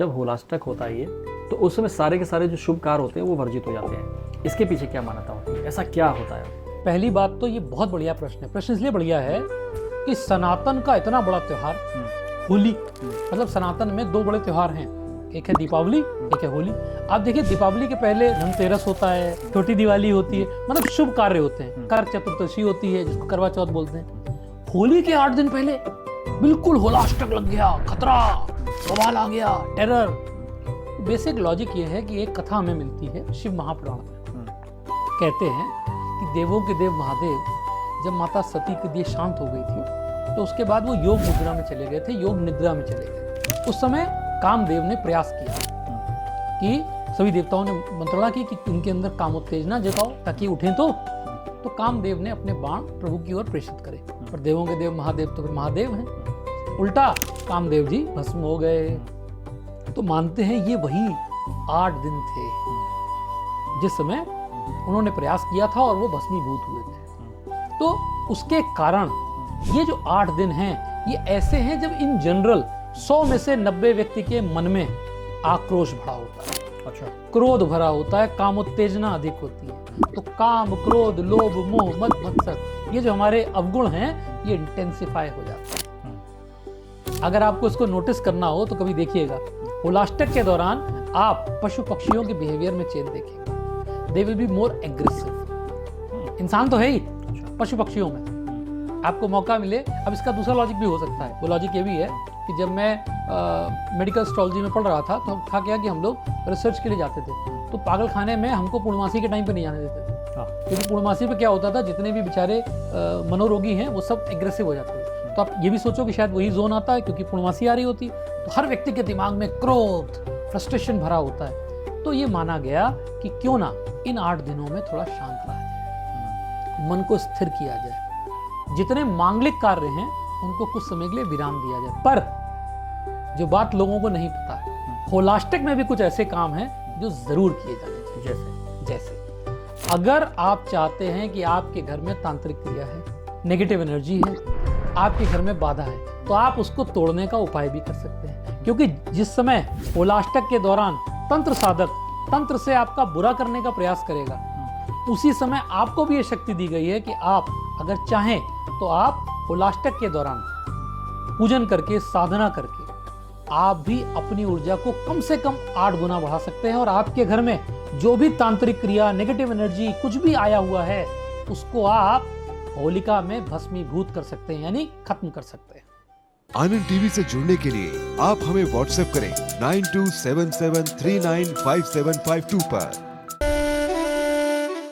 जब होलाष्टक होता है ये, तो उस समय सारे के सारे जो शुभ कार्य होते हैं वो वर्जित हो जाते हैं। इसके पीछे क्या मान्यता होती है, ऐसा क्या होता है? पहली बात तो ये बहुत बढ़िया प्रश्न है। प्रश्न इसलिए बढ़िया है कि सनातन का इतना बड़ा त्योहार होली, मतलब सनातन में दो बड़े त्योहार हैं, एक है दीपावली, एक है होली। आप देखिए दीपावली के पहले धनतेरस होता है, छोटी दिवाली होती है, मतलब शुभ कार्य होते हैं, करवा चतुर्दशी होती है जिसको करवा चौथ बोलते हैं। होली के 8 दिन पहले बिल्कुल होलाष्टक लग गया, खतरा, बवाल आ गया, टेरर। बेसिक लॉजिक ये है कि एक कथा हमें मिलती है शिव महापुराण में। कहते हैं कि देवों के देव महादेव जब माता सती के लिए शांत हो गई थी तो उसके बाद वो योग मुद्रा में चले गए थे, योग निद्रा में चले गए। उस समय कामदेव ने प्रयास किया कि सभी देवताओं ने मंत्रणा की कि इनके अंदर कामोत्तेजना जगाओ ताकि उठें। तो कामदेव ने अपने बाण प्रभु की ओर प्रेषित करे, पर देवों के देव महादेव तो फिर महादेव हैं। उल्टा कामदेव जी भस्म हो गए। तो मानते हैं ये वही 8 दिन थे जिस समय उन्होंने प्रयास किया था और वो भस्मीभूत हुए थे। तो उसके कारण ये जो 8 दिन हैं ये ऐसे हैं जब इन जनरल 100 में से 90 व्यक्ति के मन में आक्रोश भरा होता है, अच्छा, क्रोध भरा होता है, कामोत्तेजना अधिक होती है। तो काम, क्रोध, लोभ, मोह, मद, मत्सर, ये जो हमारे अवगुण हैं ये इंटेंसिफाई हो जाते हैं। अगर आपको इसको नोटिस करना हो तो कभी देखिएगा, होलाष्टक के दौरान आप पशु पक्षियों के बिहेवियर में चेंज देखेंगे। They will be more aggressive. इंसान तो है ही, पशु पक्षियों में आपको मौका मिले। अब इसका दूसरा लॉजिक भी हो सकता है। वो लॉजिक ये भी है कि जब मैं मेडिकल एस्ट्रोलॉजी में पढ़ रहा था तो था क्या कि हम लोग रिसर्च के लिए जाते थे, तो पागल खाने में हमको पूर्णमासी के टाइम पे नहीं जाने देते थे। क्योंकि पूर्णमासी पे क्या होता था, जितने भी बेचारे मनोरोगी हैं वो सब एग्रेसिव हो जाते थे। तो आप ये भी सोचो कि शायद वही जोन आता है क्योंकि पूर्णमासी आ रही होती, तो हर व्यक्ति के दिमाग में क्रोध, फ्रस्ट्रेशन भरा होता है। तो ये माना गया कि क्यों ना इन 8 दिनों में थोड़ा शांत रहा जाए, मन को स्थिर किया जाए, जितने मांगलिक कार्य हैं उनको कुछ समय के लिए विराम दिया जाए। पर जो बात लोगों को नहीं पता है, होलाष्टक में भी कुछ ऐसे काम हैं जो जरूर किए जाने चाहिए। जैसे अगर आप चाहते हैं कि आपके घर में तांत्रिक क्रिया है, नेगेटिव एनर्जी है, आपके घर में बाधा है, तो आप उसको तोड़ने का उपाय भी कर सकते हैं। क्योंकि जिस समय होलाष्टक के दौरान तंत्र साधक तंत्र से आपका बुरा करने का प्रयास करेगा, उसी समय आपको भी ये शक्ति दी गई है कि आप अगर चाहें तो आप होलाष्टक के दौरान पूजन करके, साधना करके आप भी अपनी ऊर्जा को कम से कम 8 गुना बढ़ा सकते हैं और आपके घर में जो भी तांत्रिक क्रिया, नेगेटिव एनर्जी कुछ भी आया हुआ है उसको आप होलिका में भस्मीभूत कर सकते हैं, यानी खत्म कर सकते हैं। आनंद टीवी से जुड़ने के लिए आप हमें व्हाट्सएप करें 9277395752 पर।